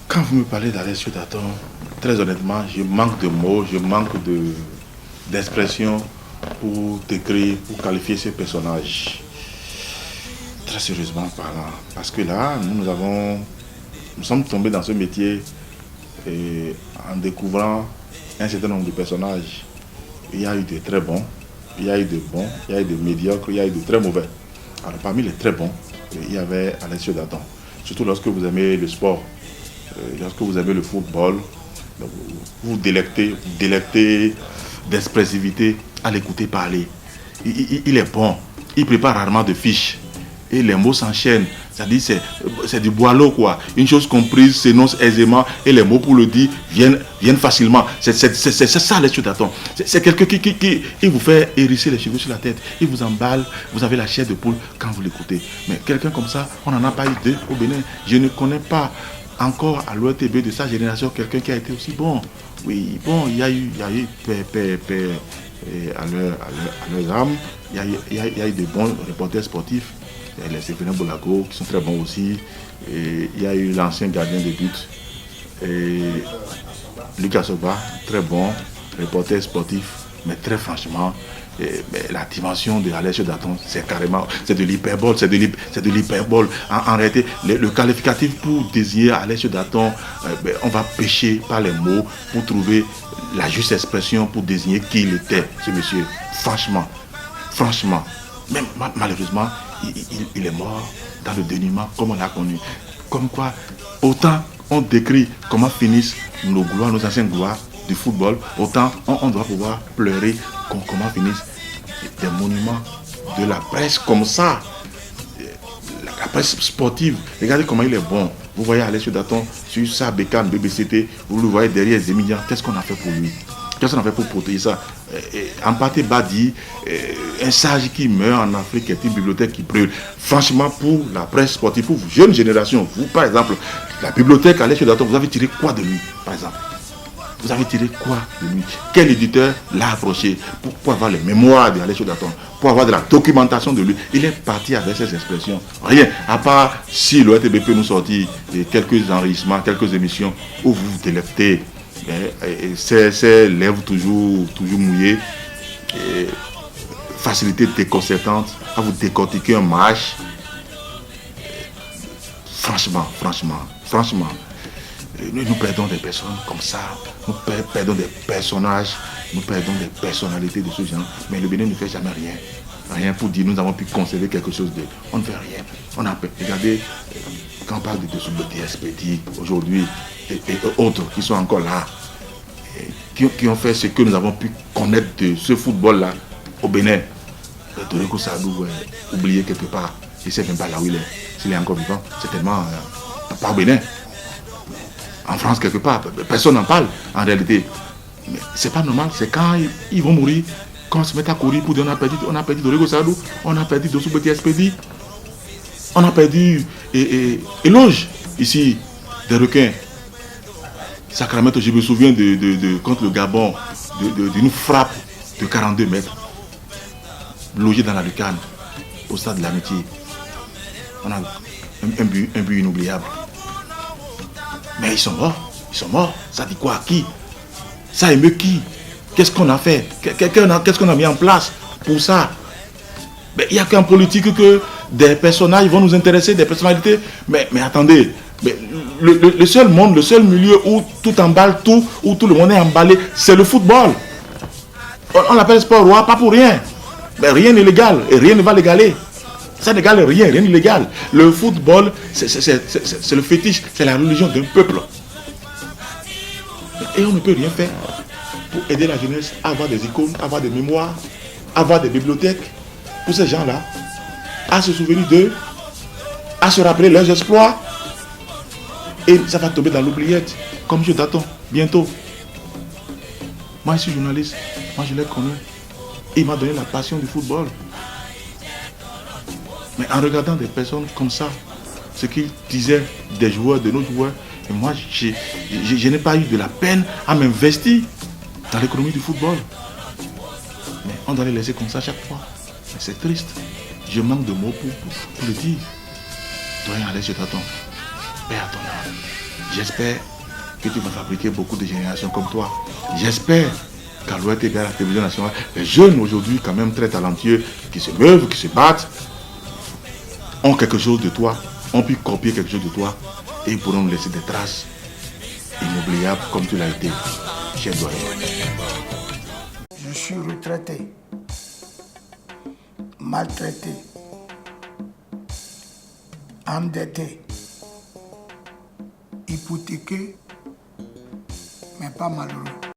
Quand vous me parlez d'Alessio Daton, très honnêtement, je manque de mots, je manque d'expressions pour décrire, pour qualifier ce personnage. Très sérieusement parlant. Parce que là, nous sommes tombés dans ce métier en découvrant un certain nombre de personnages. Il y a eu de très bons, il y a eu de bons, il y a eu de médiocres, il y a eu de très mauvais. Alors parmi les très bons, il y avait Alessio Daton. Surtout lorsque vous aimez le sport, lorsque vous aimez le football, vous vous délectez d'expressivité à l'écouter parler. Il est bon, il prépare rarement de fiches. Et les mots s'enchaînent, c'est-à-dire c'est du boileau quoi. Une chose comprise s'énonce aisément et les mots pour le dire viennent facilement. C'est ça Alessio Daton. C'est quelqu'un qui vous fait hérisser les cheveux sur la tête. Il vous emballe, vous avez la chair de poule quand vous l'écoutez. Mais quelqu'un comme ça, on n'en a pas eu deux au Bénin. Je ne connais pas encore à l'ORTB de sa génération quelqu'un qui a été aussi bon. Oui, bon, il y a eu à leur âme, il y a eu de bons reporters sportifs. Les Séphérien Bolago qui sont très bons aussi. Et il y a eu l'ancien gardien de but. Et Lucas Soba, très bon, reporter sportif, mais très franchement, la dimension de Alessio Daton, c'est de l'hyperbole, c'est de l'hyperbole. En réalité, le qualificatif pour désigner Alessio Daton, on va pêcher par les mots pour trouver la juste expression pour désigner qui il était, ce monsieur. Franchement, même malheureusement, il est mort dans le dénuement comme on l'a connu. Comme quoi, autant on décrit comment finissent nos gloires, nos anciennes gloires du football, autant on doit pouvoir pleurer comment finissent des monuments de la presse comme ça. La presse sportive, regardez comment il est bon. Vous voyez Alessio Daton sur sa bécane BBCT, vous le voyez derrière Zemidjan. Qu'est-ce qu'on a fait pour lui? Qu'est-ce qu'on a fait pour protéger ça? En partie Badi, un sage qui meurt en Afrique est une bibliothèque qui brûle. Franchement, pour la presse sportive, pour vous, jeune génération, vous par exemple, la bibliothèque Alessio Daton, vous avez tiré quoi de lui, par exemple? Vous avez tiré quoi de lui? Quel éditeur l'a approché pour avoir les mémoires d'Alessio Daton, pour avoir de la documentation de lui? Il est parti avec ces expressions. Rien, à part si l'ORTB peut nous sortir quelques enregistrements, quelques émissions où vous vous délectez. Ces lèvres toujours mouillées, facilité déconcertante à vous décortiquer un match. Franchement, nous perdons des personnes comme ça, nous perdons des personnages, nous perdons des personnalités de ce genre, mais le Bénin ne fait jamais rien pour dire nous avons pu conserver quelque chose de... On ne fait rien. Regardez, quand on parle de Dessoubeté Expédique aujourd'hui et autres qui sont encore là, qui ont fait ce que nous avons pu connaître de ce football-là au Bénin. Doreko Sadou, oublié quelque part, il ne sait même pas là où il est. S'il est encore vivant, c'est tellement pas au Bénin. En France, quelque part, personne n'en parle en réalité. Mais c'est pas normal, c'est quand ils vont mourir, quand on se met à courir pour dire on a perdu Doreko Sadou, on a perdu Dessoubeté Expédique, on a perdu Éloge, ici, des requins. Sacramento, je me souviens contre le Gabon, d'une frappe de 42 mètres, logé dans la lucarne, au stade de l'Amitié. On a un but inoubliable. Mais ils sont morts. Ça dit quoi? Qui? Ça émeut qui? Qu'est-ce qu'on a fait? Qu'est-ce qu'on a mis en place pour ça? Mais il n'y a qu'en politique que des personnages vont nous intéresser, des personnalités. Mais attendez. Mais le seul monde, le seul milieu où tout emballe tout, où tout le monde est emballé, c'est le football. On l'appelle sport roi, pas pour rien. Mais rien n'est légal et rien ne va l'égaler. Ça n'égale rien n'est légal. Le football, c'est le fétiche, c'est la religion d'un peuple. Et on ne peut rien faire pour aider la jeunesse à avoir des icônes, à avoir des mémoires, à avoir des bibliothèques pour ces gens-là, à se souvenir d'eux, à se rappeler leurs exploits. Et ça va tomber dans l'oubliette, comme je t'attends, bientôt. Moi, je suis journaliste, moi je l'ai connu. Il m'a donné la passion du football. Mais en regardant des personnes comme ça, ce qu'ils disaient des joueurs, de nos joueurs, et moi, je n'ai pas eu de la peine à m'investir dans l'économie du football. Mais on doit les laisser comme ça chaque fois. Mais c'est triste. Je manque de mots pour le dire. Doyen Alex, je t'attends. Paix à ton âme. J'espère que tu vas fabriquer beaucoup de générations comme toi. J'espère qu'Alouette et bien la télévision nationale, les jeunes aujourd'hui quand même très talentueux, qui se meuvent, qui se battent, ont quelque chose de toi, ont pu copier quelque chose de toi et pourront nous laisser des traces inoubliables comme tu l'as été, cher doyen. Je suis retraité, maltraité, endetté, hypothéqué, mais pas malheureux.